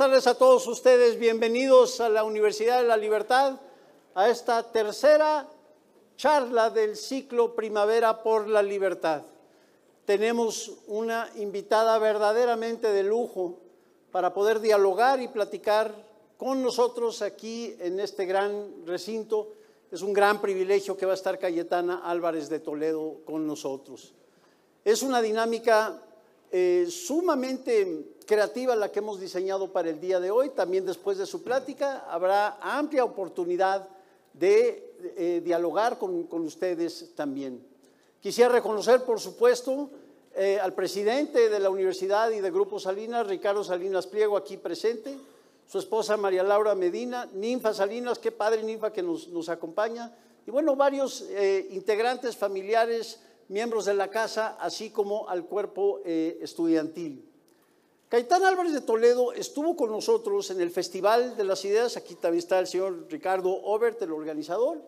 tardes a todos ustedes. Bienvenidos a la Universidad de la Libertad, a esta tercera charla del ciclo Primavera por la Libertad. Tenemos una invitada verdaderamente de lujo para poder dialogar y platicar con nosotros aquí en este gran recinto. Es un gran privilegio que va a estar Cayetana Álvarez de Toledo con nosotros. Es una dinámica sumamente creativa la que hemos diseñado para el día de hoy. También después de su plática habrá amplia oportunidad de dialogar con ustedes también. Quisiera reconocer, por supuesto, al presidente de la Universidad y de Grupo Salinas, Ricardo Salinas Pliego, aquí presente, su esposa María Laura Medina, Ninfa Salinas, qué padre Ninfa que nos acompaña, y bueno, varios integrantes familiares, miembros de la casa, así como al cuerpo estudiantil. Cayetana Álvarez de Toledo estuvo con nosotros en el Festival de las Ideas, aquí también está el señor Ricardo Obert, el organizador,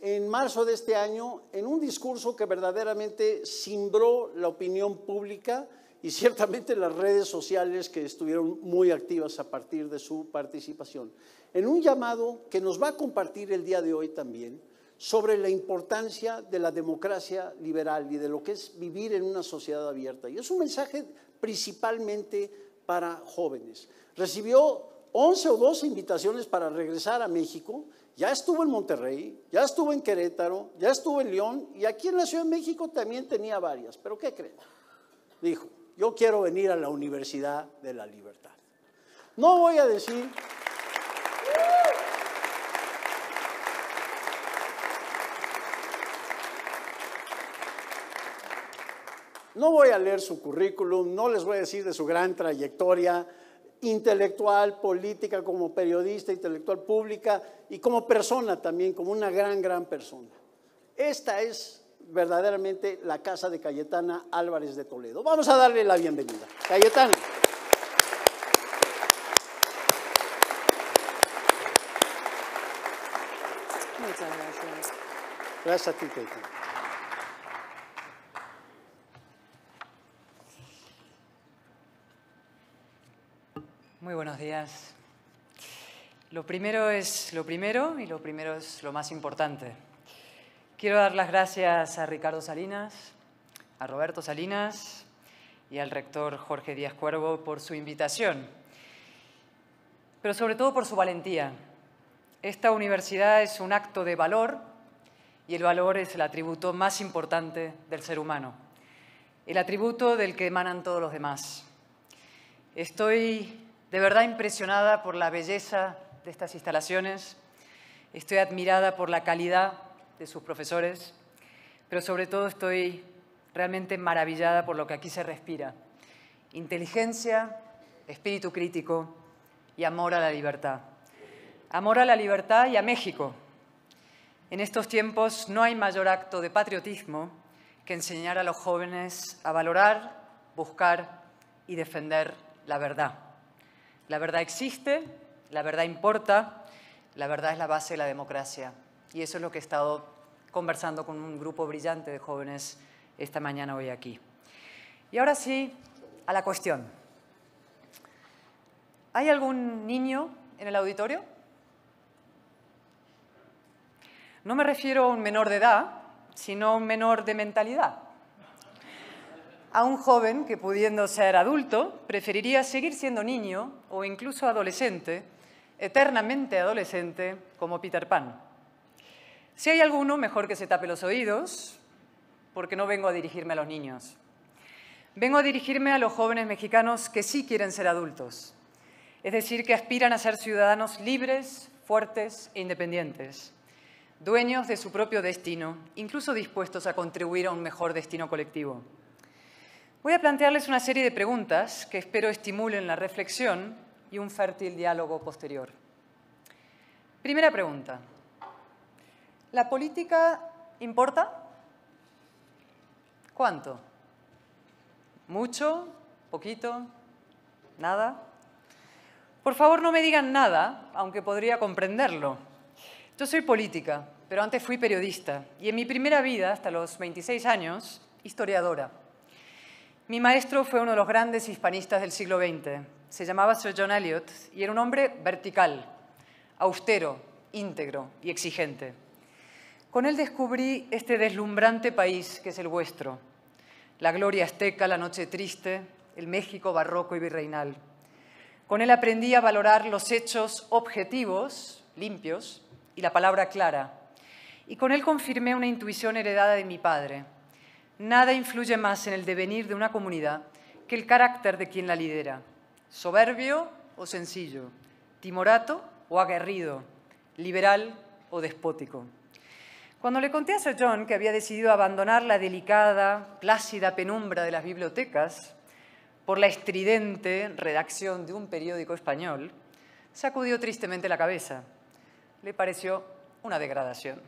en marzo de este año, en un discurso que verdaderamente cimbró la opinión pública y ciertamente las redes sociales que estuvieron muy activas a partir de su participación, en un llamado que nos va a compartir el día de hoy también sobre la importancia de la democracia liberal y de lo que es vivir en una sociedad abierta. Y es un mensaje principalmente para jóvenes. Recibió 11 o 12 invitaciones para regresar a México. Ya estuvo en Monterrey, ya estuvo en Querétaro, ya estuvo en León y aquí en la Ciudad de México también tenía varias. ¿Pero qué creen? Dijo, yo quiero venir a la Universidad de la Libertad. No voy a decir... No voy a leer su currículum, no les voy a decir de su gran trayectoria intelectual, política, como periodista, intelectual pública y como persona también, como una gran persona. Esta es verdaderamente la casa de Cayetana Álvarez de Toledo. Vamos a darle la bienvenida. Cayetana. Muchas gracias. Gracias a ti, Cayetana. Muy buenos días. Lo primero es lo primero y lo primero es lo más importante. Quiero dar las gracias a Ricardo Salinas, a Roberto Salinas y al rector Jorge Díaz Cuervo por su invitación, pero sobre todo por su valentía. Esta universidad es un acto de valor y el valor es el atributo más importante del ser humano, el atributo del que emanan todos los demás. Estoy de verdad impresionada por la belleza de estas instalaciones, estoy admirada por la calidad de sus profesores, pero sobre todo estoy realmente maravillada por lo que aquí se respira. Inteligencia, espíritu crítico y amor a la libertad. Amor a la libertad y a México. En estos tiempos no hay mayor acto de patriotismo que enseñar a los jóvenes a valorar, buscar y defender la verdad. La verdad existe, la verdad importa, la verdad es la base de la democracia. Y eso es lo que he estado conversando con un grupo brillante de jóvenes esta mañana hoy aquí. Y ahora sí, a la cuestión. ¿Hay algún niño en el auditorio? No me refiero a un menor de edad, sino a un menor de mentalidad. A un joven que, pudiendo ser adulto, preferiría seguir siendo niño o incluso adolescente, eternamente adolescente, como Peter Pan. Si hay alguno, mejor que se tape los oídos, porque no vengo a dirigirme a los niños. Vengo a dirigirme a los jóvenes mexicanos que sí quieren ser adultos, es decir, que aspiran a ser ciudadanos libres, fuertes e independientes, dueños de su propio destino, incluso dispuestos a contribuir a un mejor destino colectivo. Voy a plantearles una serie de preguntas que espero estimulen la reflexión y un fértil diálogo posterior. Primera pregunta. ¿La política importa? ¿Cuánto? ¿Mucho? ¿Poquito? ¿Nada? Por favor, no me digan nada, aunque podría comprenderlo. Yo soy política, pero antes fui periodista y en mi primera vida, hasta los 26 años, historiadora. Mi maestro fue uno de los grandes hispanistas del siglo XX Se llamaba Sir John Eliot y era un hombre vertical, austero, íntegro y exigente. Con él descubrí este deslumbrante país que es el vuestro, la gloria azteca, la noche triste, el México barroco y virreinal. Con él aprendí a valorar los hechos objetivos, limpios, y la palabra clara. Y con él confirmé una intuición heredada de mi padre. Nada influye más en el devenir de una comunidad que el carácter de quien la lidera. Soberbio o sencillo, timorato o aguerrido, liberal o despótico. Cuando le conté a Sir John que había decidido abandonar la delicada, plácida penumbra de las bibliotecas por la estridente redacción de un periódico español, sacudió tristemente la cabeza. Le pareció una degradación.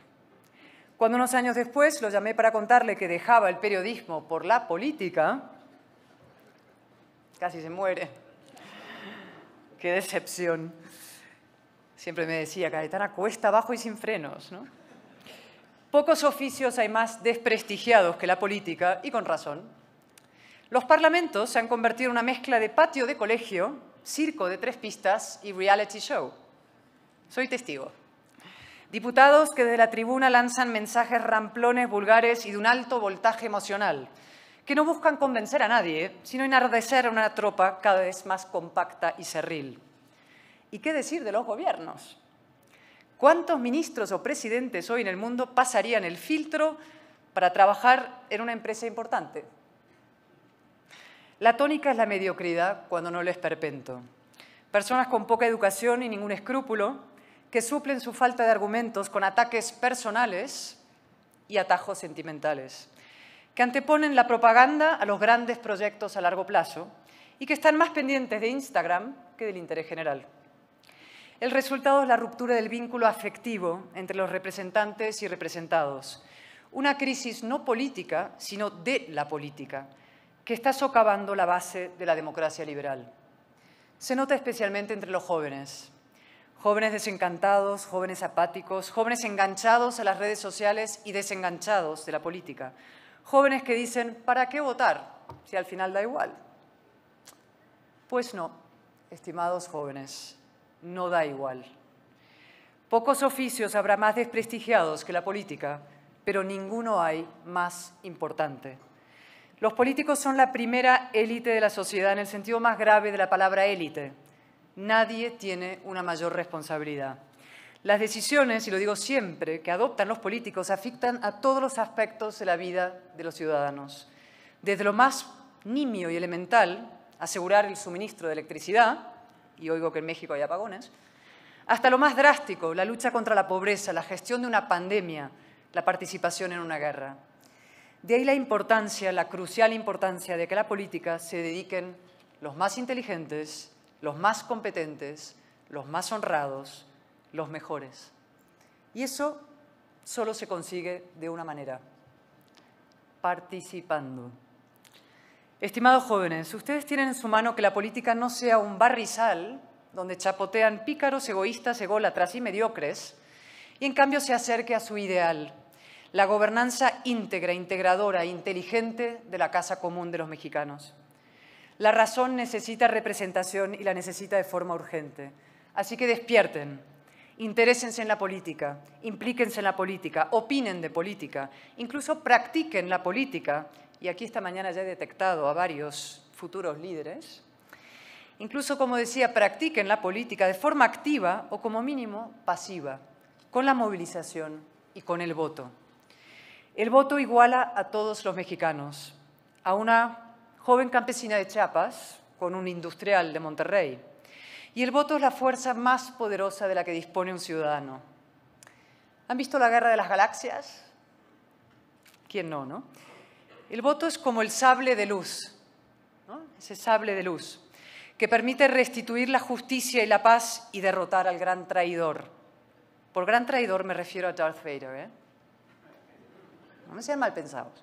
Cuando unos años después lo llamé para contarle que dejaba el periodismo por la política, casi se muere. ¡Qué decepción! Siempre me decía, Cayetana, cuesta abajo y sin frenos, ¿no? Pocos oficios hay más desprestigiados que la política, y con razón. Los parlamentos se han convertido en una mezcla de patio de colegio, circo de 3 pistas y reality show. Soy testigo. Diputados que desde la tribuna lanzan mensajes ramplones, vulgares y de un alto voltaje emocional, que no buscan convencer a nadie, sino enardecer a una tropa cada vez más compacta y cerril. ¿Y qué decir de los gobiernos? ¿Cuántos ministros o presidentes hoy en el mundo pasarían el filtro para trabajar en una empresa importante? La tónica es la mediocridad cuando no lo esperpento. Personas con poca educación y ningún escrúpulo que suplen su falta de argumentos con ataques personales y atajos sentimentales, que anteponen la propaganda a los grandes proyectos a largo plazo y que están más pendientes de Instagram que del interés general. El resultado es la ruptura del vínculo afectivo entre los representantes y representados. Una crisis no política, sino de la política, que está socavando la base de la democracia liberal. Se nota especialmente entre los jóvenes. Jóvenes desencantados, jóvenes apáticos, jóvenes enganchados a las redes sociales y desenganchados de la política. Jóvenes que dicen, ¿para qué votar si al final da igual? Pues no, estimados jóvenes. No da igual. Pocos oficios habrá más desprestigiados que la política, pero ninguno hay más importante. Los políticos son la primera élite de la sociedad en el sentido más grave de la palabra élite. Nadie tiene una mayor responsabilidad. Las decisiones, y lo digo siempre, que adoptan los políticos afectan a todos los aspectos de la vida de los ciudadanos. Desde lo más nimio y elemental, asegurar el suministro de electricidad, y oigo que en México hay apagones, hasta lo más drástico, la lucha contra la pobreza, la gestión de una pandemia, la participación en una guerra. De ahí la importancia, la crucial importancia de que a la política se dediquen los más inteligentes, los más competentes, los más honrados, los mejores. Y eso solo se consigue de una manera, participando. Estimados jóvenes, ustedes tienen en su mano que la política no sea un barrizal donde chapotean pícaros, egoístas, ególatras y mediocres, y en cambio se acerque a su ideal, la gobernanza íntegra, integradora e inteligente de la casa común de los mexicanos. La razón necesita representación y la necesita de forma urgente. Así que despierten, interésense en la política, implíquense en la política, opinen de política, incluso practiquen la política. Y aquí esta mañana ya he detectado a varios futuros líderes. Incluso, como decía, practiquen la política de forma activa o como mínimo pasiva, con la movilización y con el voto. El voto iguala a todos los mexicanos, a una joven campesina de Chiapas con un industrial de Monterrey. Y el voto es la fuerza más poderosa de la que dispone un ciudadano. ¿Han visto la Guerra de las Galaxias? ¿Quién no, no? El voto es como el sable de luz, ¿no? Ese sable de luz, que permite restituir la justicia y la paz y derrotar al gran traidor. Por gran traidor me refiero a Darth Vader, ¿eh? No me sean mal pensados.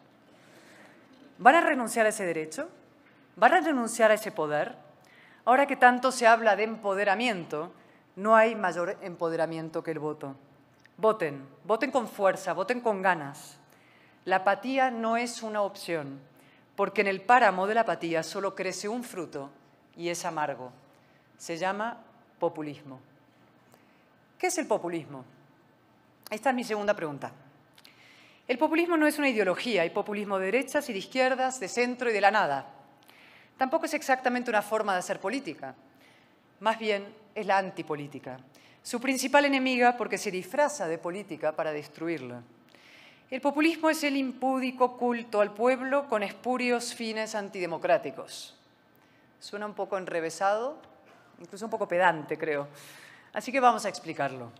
¿Van a renunciar a ese derecho? ¿Van a renunciar a ese poder? Ahora que tanto se habla de empoderamiento, no hay mayor empoderamiento que el voto. Voten, voten con fuerza, voten con ganas. La apatía no es una opción, porque en el páramo de la apatía solo crece un fruto y es amargo. Se llama populismo. ¿Qué es el populismo? Esta es mi segunda pregunta. El populismo no es una ideología, hay populismo de derechas y de izquierdas, de centro y de la nada. Tampoco es exactamente una forma de hacer política. Más bien es la antipolítica. Su principal enemiga porque se disfraza de política para destruirla. El populismo es el impúdico culto al pueblo con espurios fines antidemocráticos. Suena un poco enrevesado, incluso un poco pedante, creo. Así que vamos a explicarlo.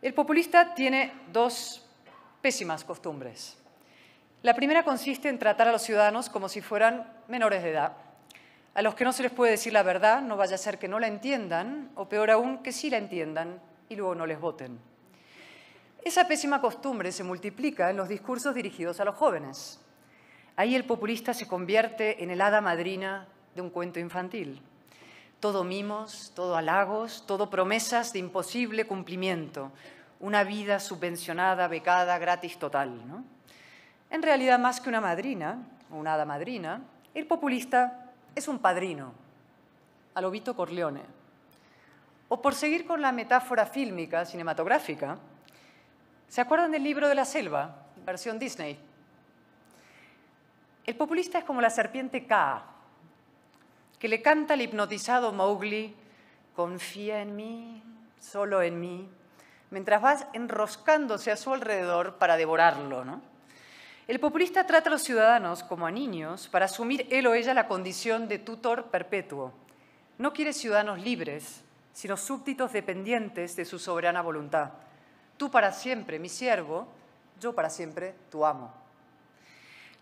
El populista tiene dos pésimas costumbres. La primera consiste en tratar a los ciudadanos como si fueran menores de edad, a los que no se les puede decir la verdad, no vaya a ser que no la entiendan, o peor aún, que sí la entiendan y luego no les voten. Esa pésima costumbre se multiplica en los discursos dirigidos a los jóvenes. Ahí el populista se convierte en el hada madrina de un cuento infantil. Todo mimos, todo halagos, todo promesas de imposible cumplimiento. Una vida subvencionada, becada, gratis total, ¿no? En realidad, más que una madrina, o una hada madrina, el populista es un padrino, a lo Vito Corleone. O por seguir con la metáfora fílmica, cinematográfica, ¿se acuerdan del libro de la selva, versión Disney? El populista es como la serpiente Kaa, que le canta al hipnotizado Mowgli, confía en mí, solo en mí, mientras va enroscándose a su alrededor para devorarlo, ¿no? El populista trata a los ciudadanos como a niños para asumir él o ella la condición de tutor perpetuo. No quiere ciudadanos libres, sino súbditos dependientes de su soberana voluntad. Tú para siempre, mi siervo, yo para siempre, tu amo.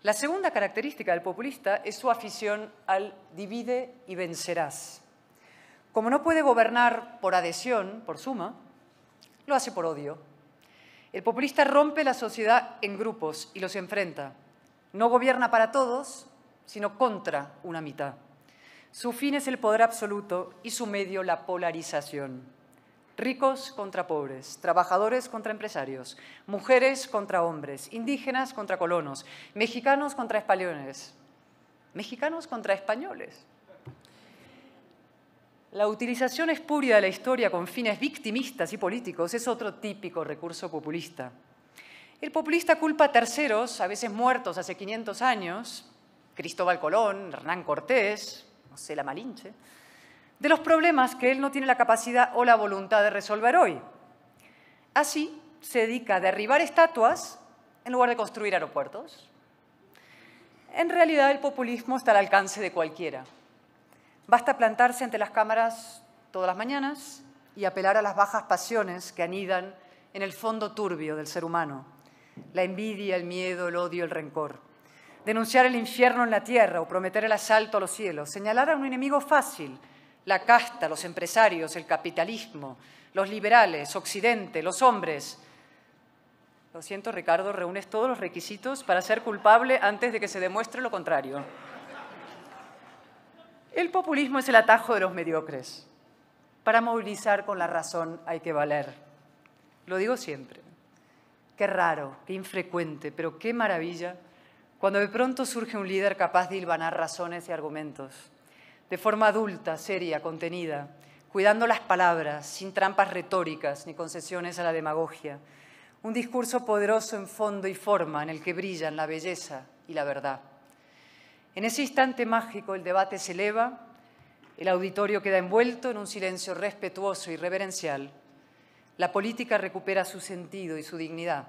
La segunda característica del populista es su afición al divide y vencerás. Como no puede gobernar por adhesión, por suma, lo hace por odio. El populista rompe la sociedad en grupos y los enfrenta. No gobierna para todos, sino contra una mitad. Su fin es el poder absoluto y su medio la polarización. Ricos contra pobres, trabajadores contra empresarios, mujeres contra hombres, indígenas contra colonos, mexicanos contra españoles, mexicanos contra españoles. La utilización espuria de la historia con fines victimistas y políticos es otro típico recurso populista. El populista culpa a terceros, a veces muertos hace 500 años, Cristóbal Colón, Hernán Cortés, no sé, la Malinche, de los problemas que él no tiene la capacidad o la voluntad de resolver hoy. Así, se dedica a derribar estatuas en lugar de construir aeropuertos. En realidad, el populismo está al alcance de cualquiera. Basta plantarse ante las cámaras todas las mañanas y apelar a las bajas pasiones que anidan en el fondo turbio del ser humano. La envidia, el miedo, el odio, el rencor. Denunciar el infierno en la tierra o prometer el asalto a los cielos. Señalar a un enemigo fácil, la casta, los empresarios, el capitalismo, los liberales, Occidente, los hombres. Lo siento, Ricardo, reúnes todos los requisitos para ser culpable antes de que se demuestre lo contrario. El populismo es el atajo de los mediocres. Para movilizar con la razón hay que valer. Lo digo siempre. Qué raro, qué infrecuente, pero qué maravilla cuando de pronto surge un líder capaz de hilvanar razones y argumentos. De forma adulta, seria, contenida, cuidando las palabras, sin trampas retóricas ni concesiones a la demagogia. Un discurso poderoso en fondo y forma en el que brillan la belleza y la verdad. En ese instante mágico el debate se eleva, el auditorio queda envuelto en un silencio respetuoso y reverencial. La política recupera su sentido y su dignidad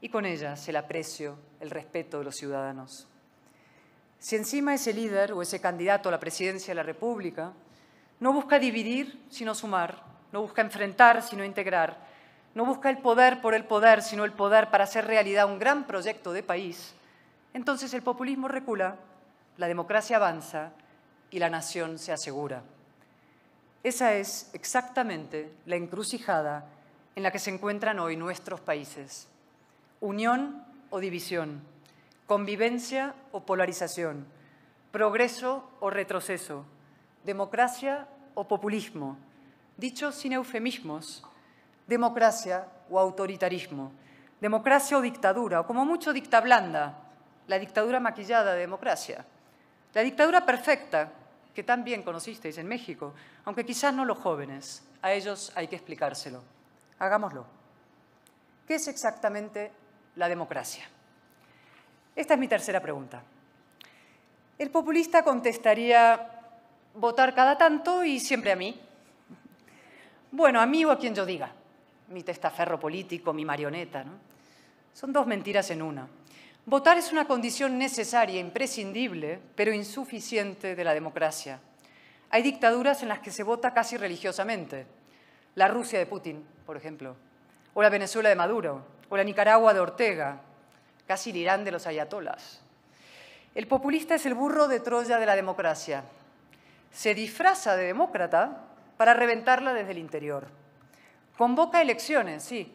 y con ellas el aprecio, el respeto de los ciudadanos. Si encima ese líder o ese candidato a la presidencia de la República no busca dividir, sino sumar, no busca enfrentar, sino integrar, no busca el poder por el poder, sino el poder para hacer realidad un gran proyecto de país, entonces el populismo recula, la democracia avanza y la nación se asegura. Esa es exactamente la encrucijada en la que se encuentran hoy nuestros países. Unión o división. Convivencia o polarización, progreso o retroceso, democracia o populismo, dicho sin eufemismos, democracia o autoritarismo, democracia o dictadura, o como mucho dictablanda, la dictadura maquillada de democracia, la dictadura perfecta que tan bien conocisteis en México, aunque quizás no los jóvenes. A ellos hay que explicárselo. Hagámoslo. ¿Qué es exactamente la democracia? Esta es mi tercera pregunta. El populista contestaría: votar cada tanto y siempre a mí. Bueno, a mí o a quien yo diga. Mi testaferro político, mi marioneta, ¿no? Son dos mentiras en una. Votar es una condición necesaria, imprescindible, pero insuficiente de la democracia. Hay dictaduras en las que se vota casi religiosamente. La Rusia de Putin, por ejemplo, o la Venezuela de Maduro, o la Nicaragua de Ortega, casi el Irán de los ayatolás. El populista es el burro de Troya de la democracia. Se disfraza de demócrata para reventarla desde el interior. Convoca elecciones, sí,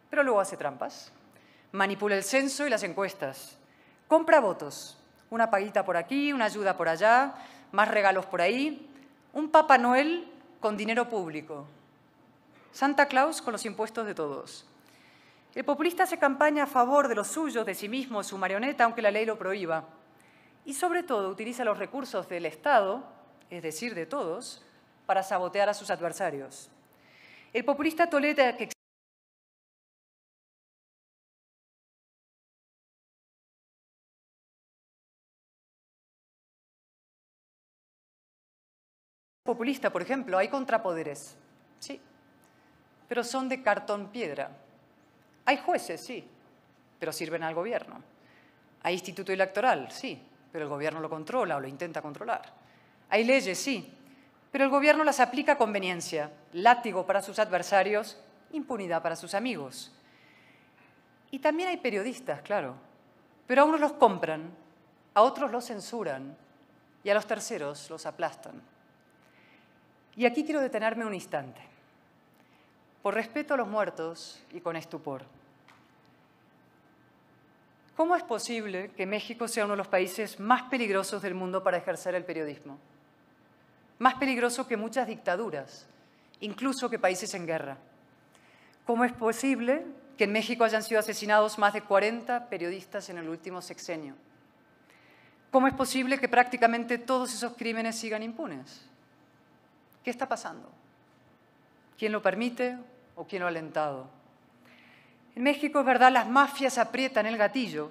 pero luego hace trampas. Manipula el censo y las encuestas. Compra votos. Una paguita por aquí, una ayuda por allá, más regalos por ahí. Un Papá Noel con dinero público. Santa Claus con los impuestos de todos. El populista hace campaña a favor de los suyos, de sí mismo, de su marioneta, aunque la ley lo prohíba. Y sobre todo utiliza los recursos del Estado, es decir, de todos, para sabotear a sus adversarios. El populista tolera que populista, por ejemplo, hay contrapoderes, sí, pero son de cartón piedra. Hay jueces, sí, pero sirven al gobierno. Hay instituto electoral, sí, pero el gobierno lo controla o lo intenta controlar. Hay leyes, sí, pero el gobierno las aplica a conveniencia. Látigo para sus adversarios, impunidad para sus amigos. Y también hay periodistas, claro, pero a unos los compran, a otros los censuran y a los terceros los aplastan. Y aquí quiero detenerme un instante, por respeto a los muertos y con estupor. ¿Cómo es posible que México sea uno de los países más peligrosos del mundo para ejercer el periodismo? Más peligroso que muchas dictaduras, incluso que países en guerra. ¿Cómo es posible que en México hayan sido asesinados más de 40 periodistas en el último sexenio? ¿Cómo es posible que prácticamente todos esos crímenes sigan impunes? ¿Qué está pasando? ¿Quién lo permite o quién lo ha alentado? En México, es verdad, las mafias aprietan el gatillo,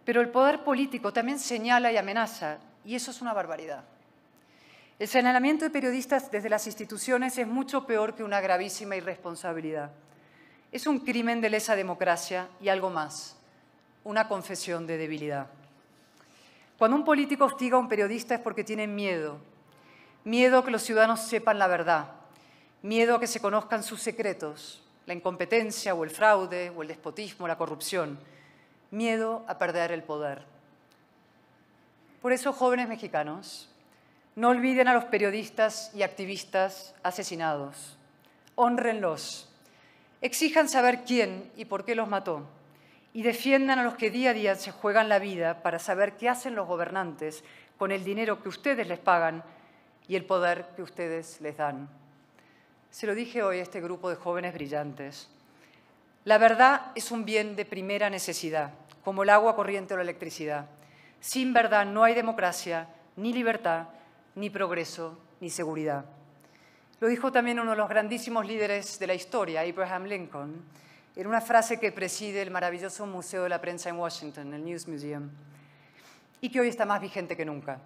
pero el poder político también señala y amenaza, y eso es una barbaridad. El señalamiento de periodistas desde las instituciones es mucho peor que una gravísima irresponsabilidad. Es un crimen de lesa democracia y algo más, una confesión de debilidad. Cuando un político hostiga a un periodista es porque tiene miedo. Miedo a que los ciudadanos sepan la verdad, miedo a que se conozcan sus secretos, la incompetencia o el fraude o el despotismo, la corrupción, miedo a perder el poder. Por eso, jóvenes mexicanos, no olviden a los periodistas y activistas asesinados, hónrenlos, exijan saber quién y por qué los mató y defiendan a los que día a día se juegan la vida para saber qué hacen los gobernantes con el dinero que ustedes les pagan y el poder que ustedes les dan. Se lo dije hoy a este grupo de jóvenes brillantes. La verdad es un bien de primera necesidad, como el agua corriente o la electricidad. Sin verdad no hay democracia, ni libertad, ni progreso, ni seguridad. Lo dijo también uno de los grandísimos líderes de la historia, Abraham Lincoln, en una frase que preside el maravilloso Museo de la Prensa en Washington, el News Museum, y que hoy está más vigente que nunca.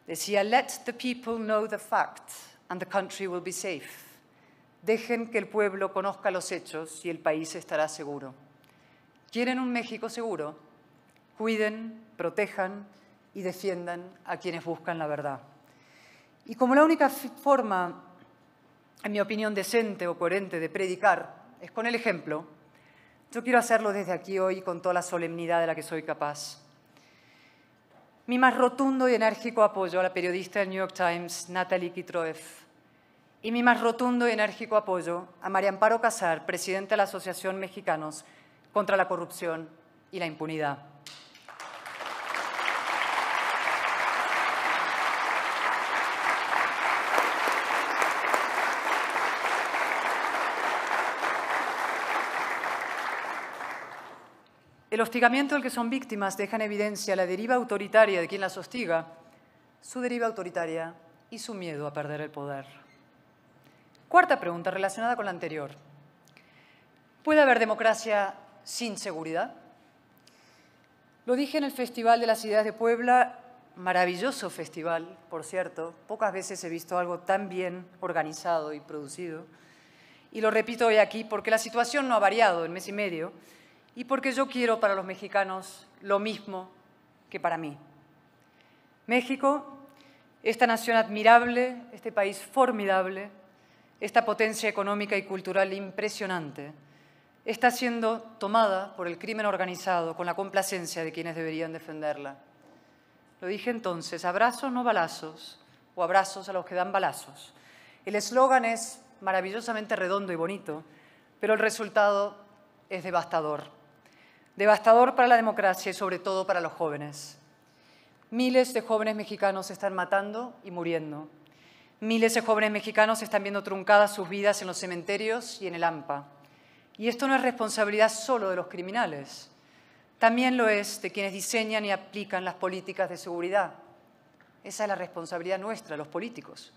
Decía: "Let the people know the facts and the country will be safe." Dejen que el pueblo conozca los hechos y el país estará seguro. ¿Quieren un México seguro? Cuiden, protejan y defiendan a quienes buscan la verdad. Y como la única forma, en mi opinión, decente o coherente de predicar es con el ejemplo, yo quiero hacerlo desde aquí hoy con toda la solemnidad de la que soy capaz. Mi más rotundo y enérgico apoyo a la periodista del New York Times, Natalie Kitroev, y mi más rotundo y enérgico apoyo a María Amparo Casar, presidenta de la Asociación Mexicanos contra la Corrupción y la Impunidad. El hostigamiento del que son víctimas deja en evidencia la deriva autoritaria de quien las hostiga, su deriva autoritaria y su miedo a perder el poder. Cuarta pregunta relacionada con la anterior. ¿Puede haber democracia sin seguridad? Lo dije en el Festival de las Ideas de Puebla, maravilloso festival, por cierto. Pocas veces he visto algo tan bien organizado y producido. Y lo repito hoy aquí porque la situación no ha variado en mes y medio y porque yo quiero para los mexicanos lo mismo que para mí. México, esta nación admirable, este país formidable, esta potencia económica y cultural impresionante, está siendo tomada por el crimen organizado con la complacencia de quienes deberían defenderla. Lo dije entonces, abrazos no balazos, o abrazos a los que dan balazos. El eslogan es maravillosamente redondo y bonito, pero el resultado es devastador. Devastador para la democracia y sobre todo para los jóvenes. Miles de jóvenes mexicanos se están matando y muriendo. Miles de jóvenes mexicanos están viendo truncadas sus vidas en los cementerios y en el AMPA. Y esto no es responsabilidad solo de los criminales, también lo es de quienes diseñan y aplican las políticas de seguridad. Esa es la responsabilidad nuestra, los políticos.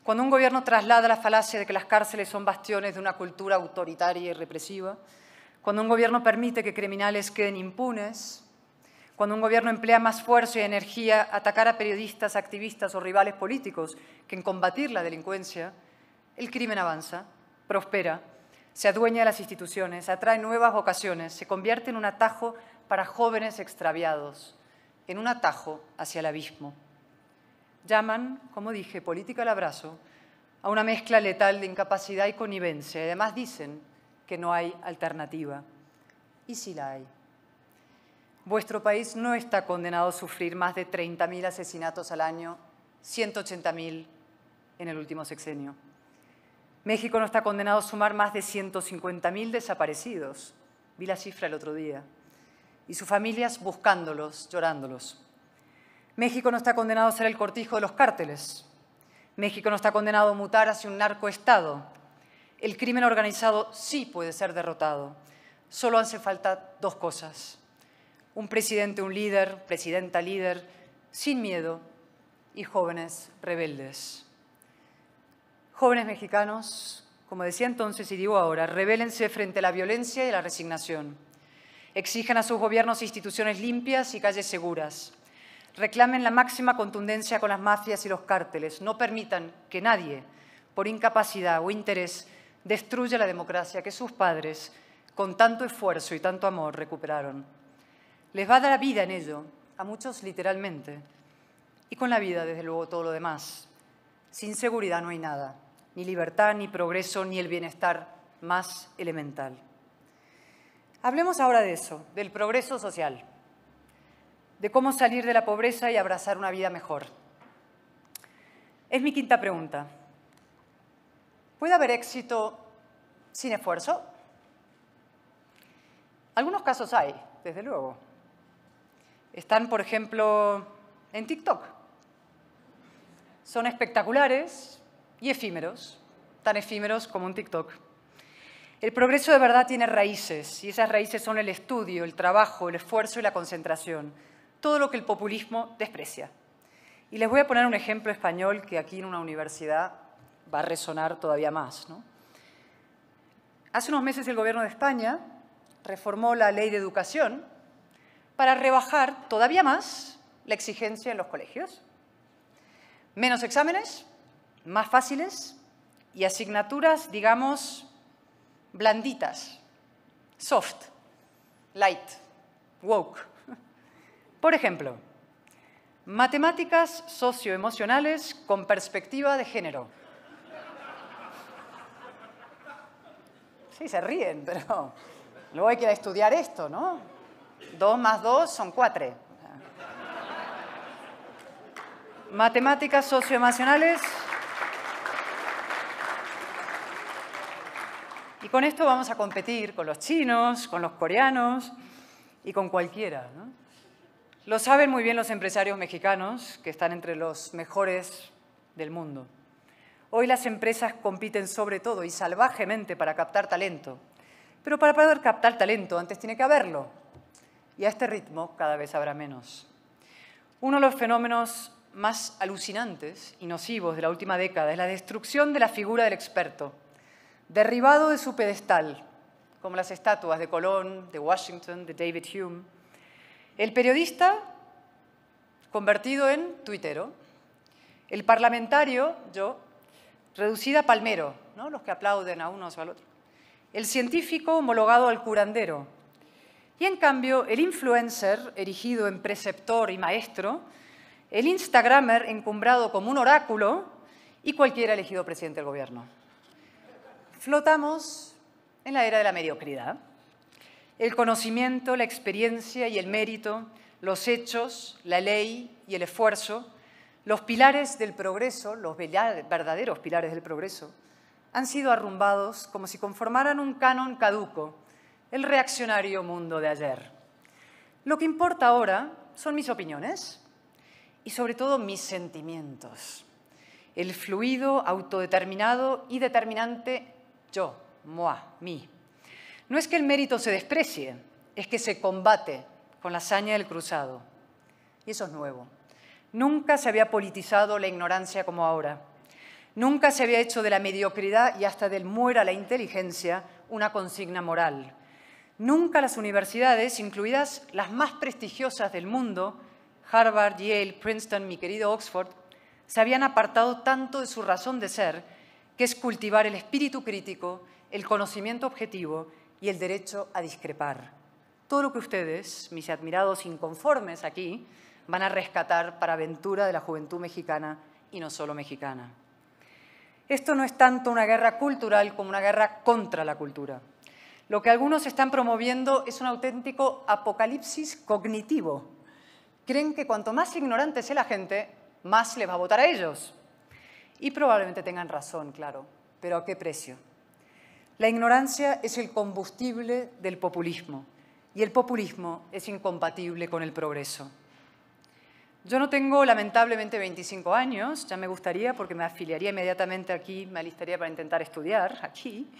Cuando un gobierno traslada la falacia de que las cárceles son bastiones de una cultura autoritaria y represiva, cuando un gobierno permite que criminales queden impunes, cuando un gobierno emplea más esfuerzo y energía a atacar a periodistas, activistas o rivales políticos que en combatir la delincuencia, el crimen avanza, prospera, se adueña de las instituciones, atrae nuevas vocaciones, se convierte en un atajo para jóvenes extraviados, en un atajo hacia el abismo. Llaman, como dije, política al abrazo, a una mezcla letal de incapacidad y connivencia. Y además dicen que no hay alternativa. ¿Y sí la hay? Vuestro país no está condenado a sufrir más de 30.000 asesinatos al año, 180.000 en el último sexenio. México no está condenado a sumar más de 150.000 desaparecidos. Vi la cifra el otro día. Y sus familias buscándolos, llorándolos. México no está condenado a ser el cortijo de los cárteles. México no está condenado a mutar hacia un narcoestado. El crimen organizado sí puede ser derrotado. Solo hace falta dos cosas. Un presidente, un líder, presidenta líder, sin miedo y jóvenes rebeldes. Jóvenes mexicanos, como decía entonces y digo ahora, rebélense frente a la violencia y la resignación. Exijan a sus gobiernos instituciones limpias y calles seguras. Reclamen la máxima contundencia con las mafias y los cárteles. No permitan que nadie, por incapacidad o interés, destruya la democracia que sus padres, con tanto esfuerzo y tanto amor, recuperaron. Les va a dar vida en ello, a muchos literalmente, y con la vida, desde luego, todo lo demás. Sin seguridad no hay nada, ni libertad, ni progreso, ni el bienestar más elemental. Hablemos ahora de eso, del progreso social, de cómo salir de la pobreza y abrazar una vida mejor. Es mi quinta pregunta. ¿Puede haber éxito sin esfuerzo? Algunos casos hay, desde luego. Están, por ejemplo, en TikTok. Son espectaculares y efímeros, tan efímeros como un TikTok. El progreso de verdad tiene raíces, y esas raíces son el estudio, el trabajo, el esfuerzo y la concentración, todo lo que el populismo desprecia. Y les voy a poner un ejemplo español que aquí en una universidad va a resonar todavía más, ¿no? Hace unos meses el Gobierno de España reformó la Ley de Educación para rebajar todavía más la exigencia en los colegios. Menos exámenes, más fáciles y asignaturas, digamos, blanditas, soft, light, woke. Por ejemplo, matemáticas socioemocionales con perspectiva de género. Sí, se ríen, pero luego hay que ir a estudiar esto, ¿no? 2 más 2 son 4. Matemáticas socioemocionales. Y con esto vamos a competir con los chinos, con los coreanos y con cualquiera, ¿no? Lo saben muy bien los empresarios mexicanos, que están entre los mejores del mundo. Hoy las empresas compiten sobre todo y salvajemente para captar talento. Pero para poder captar talento antes tiene que haberlo. Y a este ritmo cada vez habrá menos. Uno de los fenómenos más alucinantes y nocivos de la última década es la destrucción de la figura del experto, derribado de su pedestal, como las estatuas de Colón, de Washington, de David Hume. El periodista convertido en tuitero. El parlamentario, yo, reducida a palmero, ¿no? Los que aplauden a unos o al otro. El científico homologado al curandero. Y en cambio, el influencer, erigido en preceptor y maestro, el instagramer encumbrado como un oráculo y cualquiera elegido presidente del gobierno. Flotamos en la era de la mediocridad. El conocimiento, la experiencia y el mérito, los hechos, la ley y el esfuerzo, los pilares del progreso, los verdaderos pilares del progreso, han sido arrumbados como si conformaran un canon caduco, el reaccionario mundo de ayer. Lo que importa ahora son mis opiniones y sobre todo mis sentimientos. El fluido, autodeterminado y determinante yo, moi, mí. No es que el mérito se desprecie, es que se combate con la hazaña del cruzado. Y eso es nuevo. Nunca se había politizado la ignorancia como ahora. Nunca se había hecho de la mediocridad y hasta del muera la inteligencia una consigna moral. Nunca las universidades, incluidas las más prestigiosas del mundo, Harvard, Yale, Princeton, mi querido Oxford, se habían apartado tanto de su razón de ser, que es cultivar el espíritu crítico, el conocimiento objetivo y el derecho a discrepar. Todo lo que ustedes, mis admirados inconformes aquí, van a rescatar para aventura de la juventud mexicana y no solo mexicana. Esto no es tanto una guerra cultural como una guerra contra la cultura. Lo que algunos están promoviendo es un auténtico apocalipsis cognitivo. Creen que cuanto más ignorante sea la gente, más les va a votar a ellos. Y probablemente tengan razón, claro, pero ¿a qué precio? La ignorancia es el combustible del populismo y el populismo es incompatible con el progreso. Yo no tengo, lamentablemente, 25 años, ya me gustaría porque me afiliaría inmediatamente aquí, me alistaría para intentar estudiar aquí,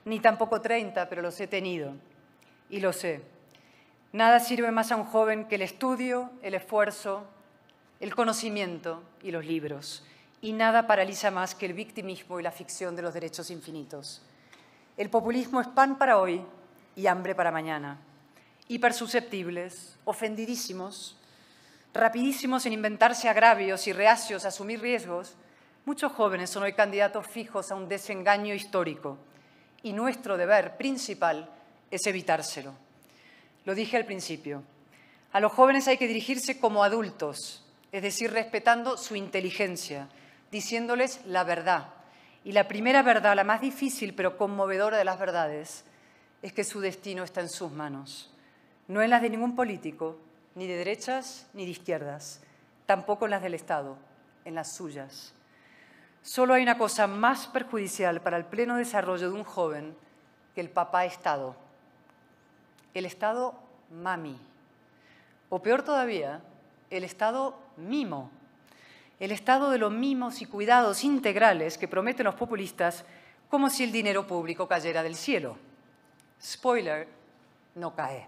ni tampoco 30, pero los he tenido y lo sé. Nada sirve más a un joven que el estudio, el esfuerzo, el conocimiento y los libros. Y nada paraliza más que el victimismo y la ficción de los derechos infinitos. El populismo es pan para hoy y hambre para mañana. Hipersusceptibles, ofendidísimos, rapidísimos en inventarse agravios y reacios a asumir riesgos, muchos jóvenes son hoy candidatos fijos a un desengaño histórico y nuestro deber principal es evitárselo. Lo dije al principio, a los jóvenes hay que dirigirse como adultos, es decir, respetando su inteligencia, diciéndoles la verdad. Y la primera verdad, la más difícil pero conmovedora de las verdades, es que su destino está en sus manos, no en las de ningún político, ni de derechas ni de izquierdas, tampoco en las del Estado, en las suyas. Solo hay una cosa más perjudicial para el pleno desarrollo de un joven que el papá Estado. El Estado mami. O peor todavía, el Estado mimo. El Estado de los mimos y cuidados integrales que prometen los populistas como si el dinero público cayera del cielo. Spoiler, no cae.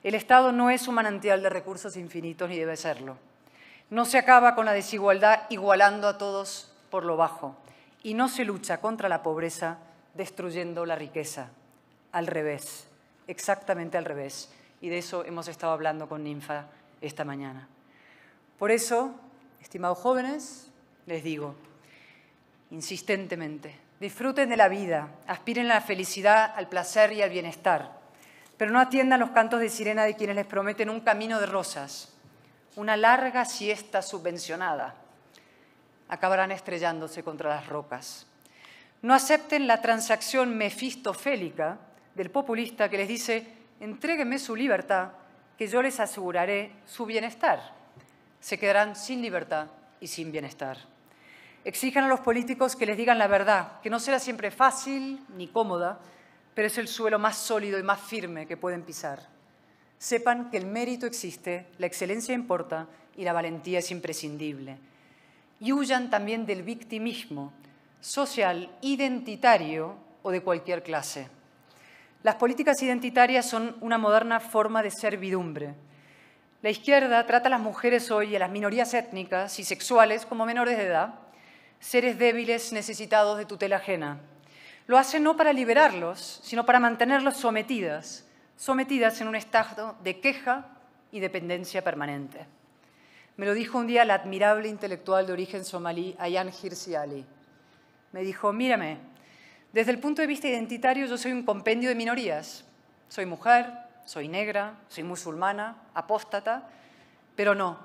El Estado no es un manantial de recursos infinitos ni debe serlo. No se acaba con la desigualdad igualando a todos por lo bajo y no se lucha contra la pobreza destruyendo la riqueza. Al revés, exactamente al revés. Y de eso hemos estado hablando con Ninfa esta mañana. Por eso, estimados jóvenes, les digo insistentemente, disfruten de la vida, aspiren a la felicidad, al placer y al bienestar. Pero no atiendan los cantos de sirena de quienes les prometen un camino de rosas, una larga siesta subvencionada. Acabarán estrellándose contra las rocas. No acepten la transacción mefistofélica del populista que les dice «entréguenme su libertad, que yo les aseguraré su bienestar». Se quedarán sin libertad y sin bienestar. Exijan a los políticos que les digan la verdad, que no será siempre fácil ni cómoda, pero es el suelo más sólido y más firme que pueden pisar. Sepan que el mérito existe, la excelencia importa y la valentía es imprescindible. Y huyan también del victimismo social, identitario o de cualquier clase. Las políticas identitarias son una moderna forma de servidumbre. La izquierda trata a las mujeres hoy y a las minorías étnicas y sexuales como menores de edad, seres débiles necesitados de tutela ajena. Lo hace no para liberarlos, sino para mantenerlos sometidas en un estado de queja y dependencia permanente. Me lo dijo un día la admirable intelectual de origen somalí, Ayaan Hirsi Ali. Me dijo, mírame, desde el punto de vista identitario yo soy un compendio de minorías. Soy mujer, soy negra, soy musulmana, apóstata, pero no,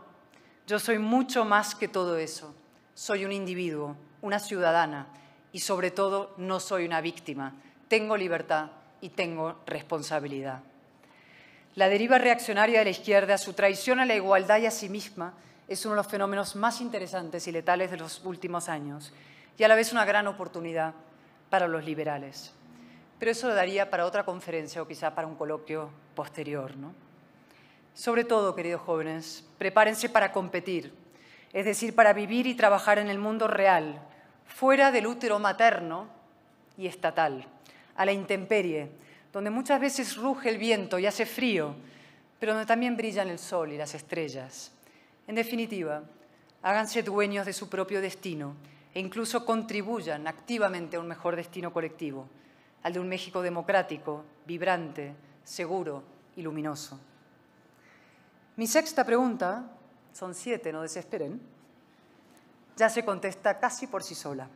yo soy mucho más que todo eso. Soy un individuo, una ciudadana y sobre todo no soy una víctima. Tengo libertad y tengo responsabilidad. La deriva reaccionaria de la izquierda, su traición a la igualdad y a sí misma, es uno de los fenómenos más interesantes y letales de los últimos años y a la vez una gran oportunidad para los liberales. Pero eso lo daría para otra conferencia o quizá para un coloquio posterior, ¿no? Sobre todo, queridos jóvenes, prepárense para competir, es decir, para vivir y trabajar en el mundo real, fuera del útero materno y estatal, a la intemperie, donde muchas veces ruge el viento y hace frío, pero donde también brillan el sol y las estrellas. En definitiva, háganse dueños de su propio destino e incluso contribuyan activamente a un mejor destino colectivo, al de un México democrático, vibrante, seguro y luminoso. Mi sexta pregunta, son 7, no desesperen, ya se contesta casi por sí sola.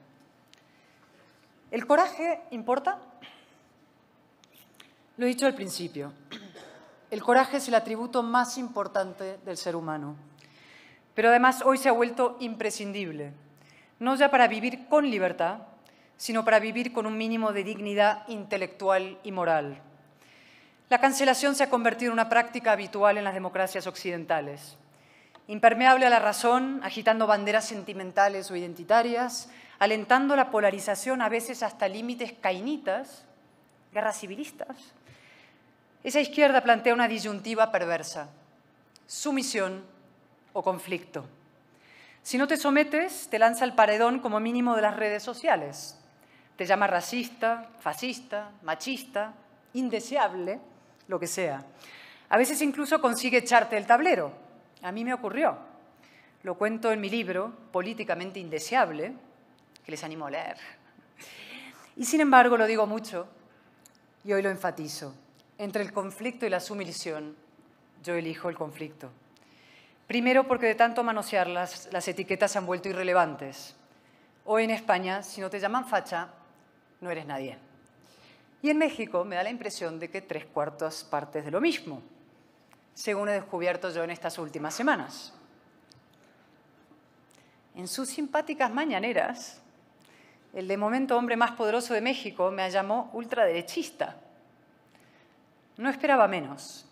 ¿El coraje importa? Lo he dicho al principio. El coraje es el atributo más importante del ser humano. Pero además hoy se ha vuelto imprescindible, no ya para vivir con libertad, sino para vivir con un mínimo de dignidad intelectual y moral. La cancelación se ha convertido en una práctica habitual en las democracias occidentales. Impermeable a la razón, agitando banderas sentimentales o identitarias, alentando la polarización a veces hasta límites cainitas, guerras civilistas. Esa izquierda plantea una disyuntiva perversa, sumisión o conflicto. Si no te sometes, te lanza al paredón como mínimo de las redes sociales. Te llama racista, fascista, machista, indeseable, lo que sea. A veces incluso consigue echarte el tablero. A mí me ocurrió. Lo cuento en mi libro, Políticamente Indeseable, que les animo a leer. Y sin embargo, lo digo mucho y hoy lo enfatizo. Entre el conflicto y la sumisión, yo elijo el conflicto. Primero, porque de tanto manosearlas, las etiquetas se han vuelto irrelevantes. Hoy en España, si no te llaman facha, no eres nadie. Y en México me da la impresión de que 3/4 partes de lo mismo, según he descubierto yo en estas últimas semanas. En sus simpáticas mañaneras, el de momento hombre más poderoso de México me llamó ultraderechista. No esperaba menos.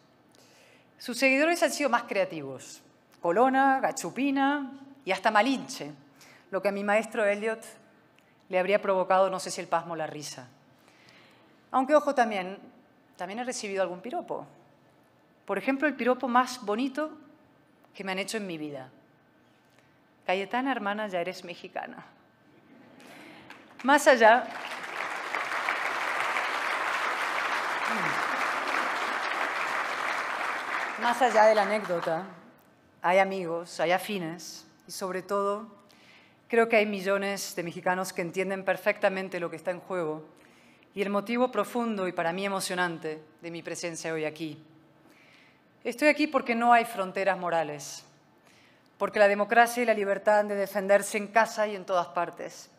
Sus seguidores han sido más creativos. Colonna, Gachupina y hasta Malinche, lo que a mi maestro Eliot le habría provocado, no sé si el pasmo o la risa. Aunque, ojo, también he recibido algún piropo. Por ejemplo, el piropo más bonito que me han hecho en mi vida. Cayetana, hermana, ya eres mexicana. Más allá... Más allá de la anécdota, hay amigos, hay afines y sobre todo creo que hay millones de mexicanos que entienden perfectamente lo que está en juego y el motivo profundo y para mí emocionante de mi presencia hoy aquí. Estoy aquí porque no hay fronteras morales, porque la democracia y la libertad han de defenderse en casa y en todas partes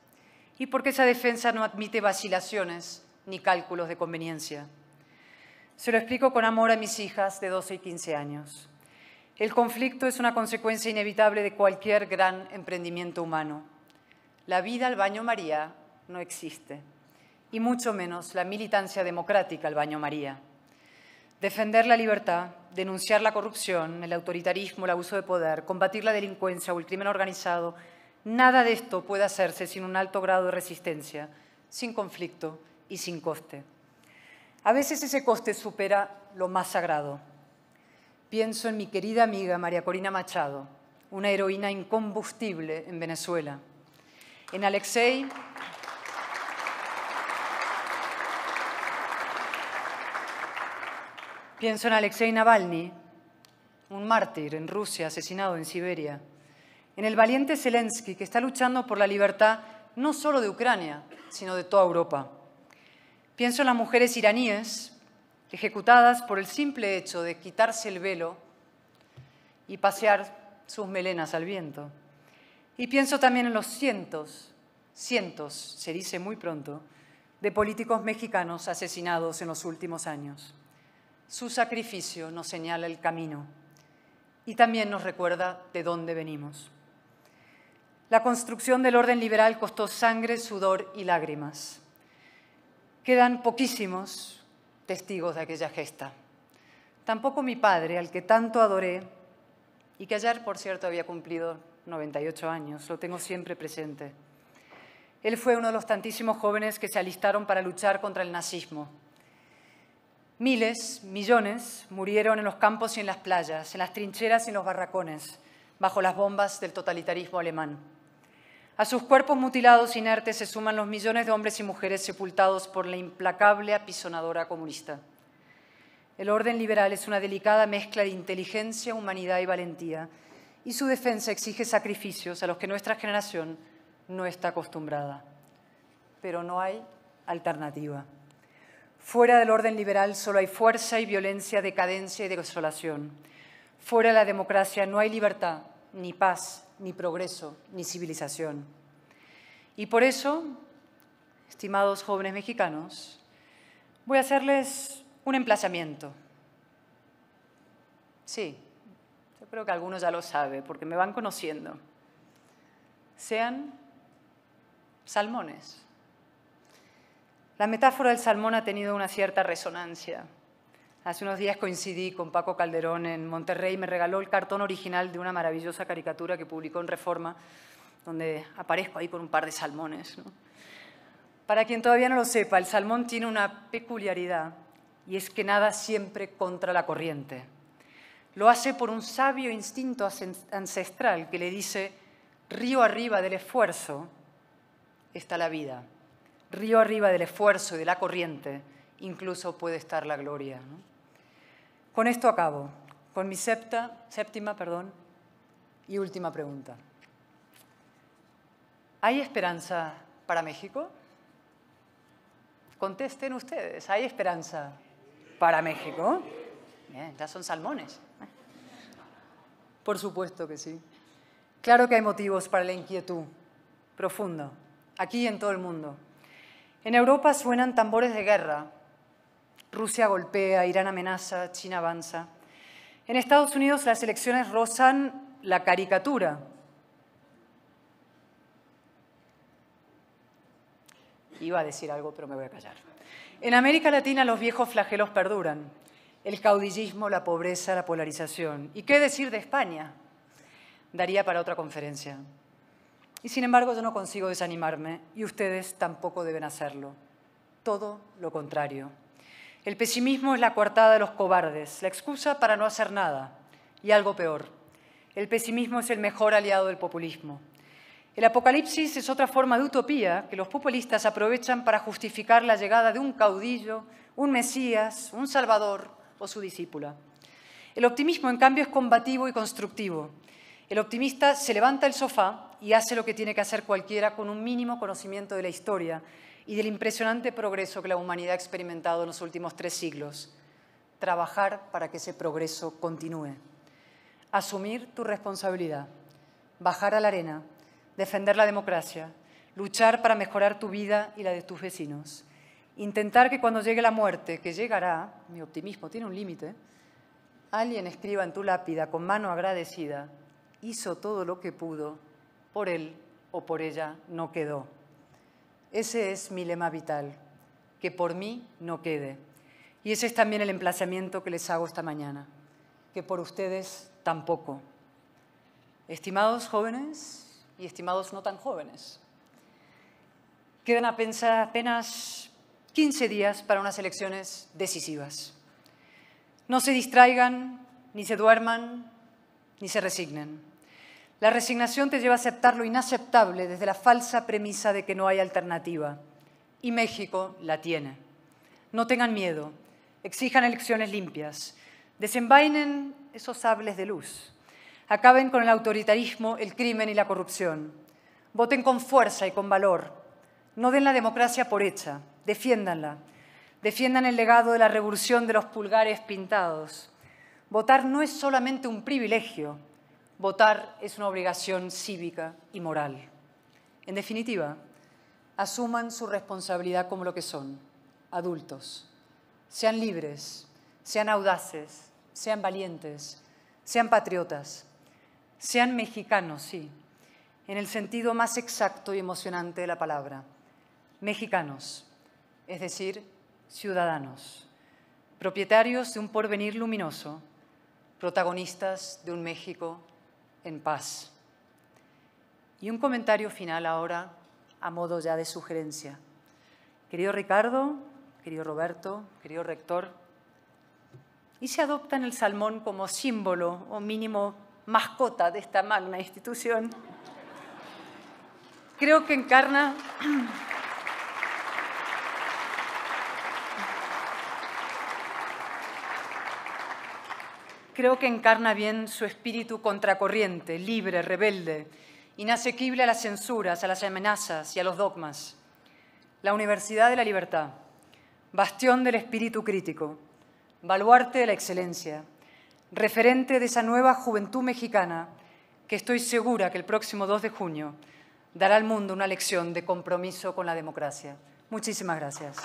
y porque esa defensa no admite vacilaciones ni cálculos de conveniencia. Se lo explico con amor a mis hijas de 12 y 15 años. El conflicto es una consecuencia inevitable de cualquier gran emprendimiento humano. La vida al baño María no existe, y mucho menos la militancia democrática al baño María. Defender la libertad, denunciar la corrupción, el autoritarismo, el abuso de poder, combatir la delincuencia o el crimen organizado, nada de esto puede hacerse sin un alto grado de resistencia, sin conflicto y sin coste. A veces ese coste supera lo más sagrado. Pienso en mi querida amiga María Corina Machado, una heroína incombustible en Venezuela. En Alexei, pienso en Alexei Navalny, un mártir en Rusia, asesinado en Siberia, en el valiente Zelensky, que está luchando por la libertad no solo de Ucrania, sino de toda Europa. Pienso en las mujeres iraníes ejecutadas por el simple hecho de quitarse el velo y pasear sus melenas al viento. Y pienso también en los cientos, se dice muy pronto, de políticos mexicanos asesinados en los últimos años. Su sacrificio nos señala el camino y también nos recuerda de dónde venimos. La construcción del orden liberal costó sangre, sudor y lágrimas. Quedan poquísimos testigos de aquella gesta. Tampoco mi padre, al que tanto adoré, y que ayer, por cierto, había cumplido 98 años, lo tengo siempre presente. Él fue uno de los tantísimos jóvenes que se alistaron para luchar contra el nazismo. Miles, millones, murieron en los campos y en las playas, en las trincheras y en los barracones, bajo las bombas del totalitarismo alemán. A sus cuerpos mutilados inertes se suman los millones de hombres y mujeres sepultados por la implacable apisonadora comunista. El orden liberal es una delicada mezcla de inteligencia, humanidad y valentía, y su defensa exige sacrificios a los que nuestra generación no está acostumbrada. Pero no hay alternativa. Fuera del orden liberal solo hay fuerza y violencia, decadencia y desolación. Fuera de la democracia no hay libertad, ni paz, ni progreso, ni civilización. Y por eso, estimados jóvenes mexicanos, voy a hacerles un emplazamiento. Sí, yo creo que algunos ya lo saben, porque me van conociendo. Sean salmones. La metáfora del salmón ha tenido una cierta resonancia. Hace unos días coincidí con Paco Calderón en Monterrey y me regaló el cartón original de una maravillosa caricatura que publicó en Reforma, donde aparezco ahí con un par de salmones, ¿no? Para quien todavía no lo sepa, el salmón tiene una peculiaridad y es que nada siempre contra la corriente. Lo hace por un sabio instinto ancestral que le dice: río arriba del esfuerzo está la vida. Río arriba del esfuerzo y de la corriente incluso puede estar la gloria, ¿no? Con esto acabo, con mi séptima y última pregunta. ¿Hay esperanza para México? Contesten ustedes, ¿hay esperanza para México? Bien, ya son salmones. Por supuesto que sí. Claro que hay motivos para la inquietud profunda, aquí y en todo el mundo. En Europa suenan tambores de guerra. Rusia golpea, Irán amenaza, China avanza. En Estados Unidos las elecciones rozan la caricatura. Iba a decir algo, pero me voy a callar. En América Latina los viejos flagelos perduran. El caudillismo, la pobreza, la polarización. ¿Y qué decir de España? Daría para otra conferencia. Y sin embargo yo no consigo desanimarme y ustedes tampoco deben hacerlo. Todo lo contrario. El pesimismo es la coartada de los cobardes, la excusa para no hacer nada. Y algo peor, el pesimismo es el mejor aliado del populismo. El apocalipsis es otra forma de utopía que los populistas aprovechan para justificar la llegada de un caudillo, un mesías, un salvador o su discípula. El optimismo, en cambio, es combativo y constructivo. El optimista se levanta del sofá y hace lo que tiene que hacer cualquiera con un mínimo conocimiento de la historia y del impresionante progreso que la humanidad ha experimentado en los últimos 3 siglos. Trabajar para que ese progreso continúe. Asumir tu responsabilidad. Bajar a la arena. Defender la democracia. Luchar para mejorar tu vida y la de tus vecinos. Intentar que cuando llegue la muerte, que llegará, mi optimismo tiene un límite, alguien escriba en tu lápida con mano agradecida: hizo todo lo que pudo, por él o por ella no quedó. Ese es mi lema vital, que por mí no quede. Y ese es también el emplazamiento que les hago esta mañana, que por ustedes tampoco. Estimados jóvenes y estimados no tan jóvenes, quedan apenas 15 días para unas elecciones decisivas. No se distraigan, ni se duerman, ni se resignen. La resignación te lleva a aceptar lo inaceptable desde la falsa premisa de que no hay alternativa. Y México la tiene. No tengan miedo, exijan elecciones limpias, desenvainen esos sables de luz. Acaben con el autoritarismo, el crimen y la corrupción. Voten con fuerza y con valor. No den la democracia por hecha, defiéndanla. Defiendan el legado de la revolución de los pulgares pintados. Votar no es solamente un privilegio, votar es una obligación cívica y moral. En definitiva, asuman su responsabilidad como lo que son, adultos. Sean libres, sean audaces, sean valientes, sean patriotas, sean mexicanos, sí, en el sentido más exacto y emocionante de la palabra. Mexicanos, es decir, ciudadanos, propietarios de un porvenir luminoso, protagonistas de un México en paz. Y un comentario final ahora, a modo ya de sugerencia. Querido Ricardo, querido Roberto, querido rector, ¿y se adoptan el salmón como símbolo o mínimo mascota de esta magna institución? Creo que encarna bien su espíritu contracorriente, libre, rebelde, inasequible a las censuras, a las amenazas y a los dogmas. La Universidad de la Libertad, bastión del espíritu crítico, baluarte de la excelencia, referente de esa nueva juventud mexicana que estoy segura que el próximo 2 de junio dará al mundo una lección de compromiso con la democracia. Muchísimas gracias.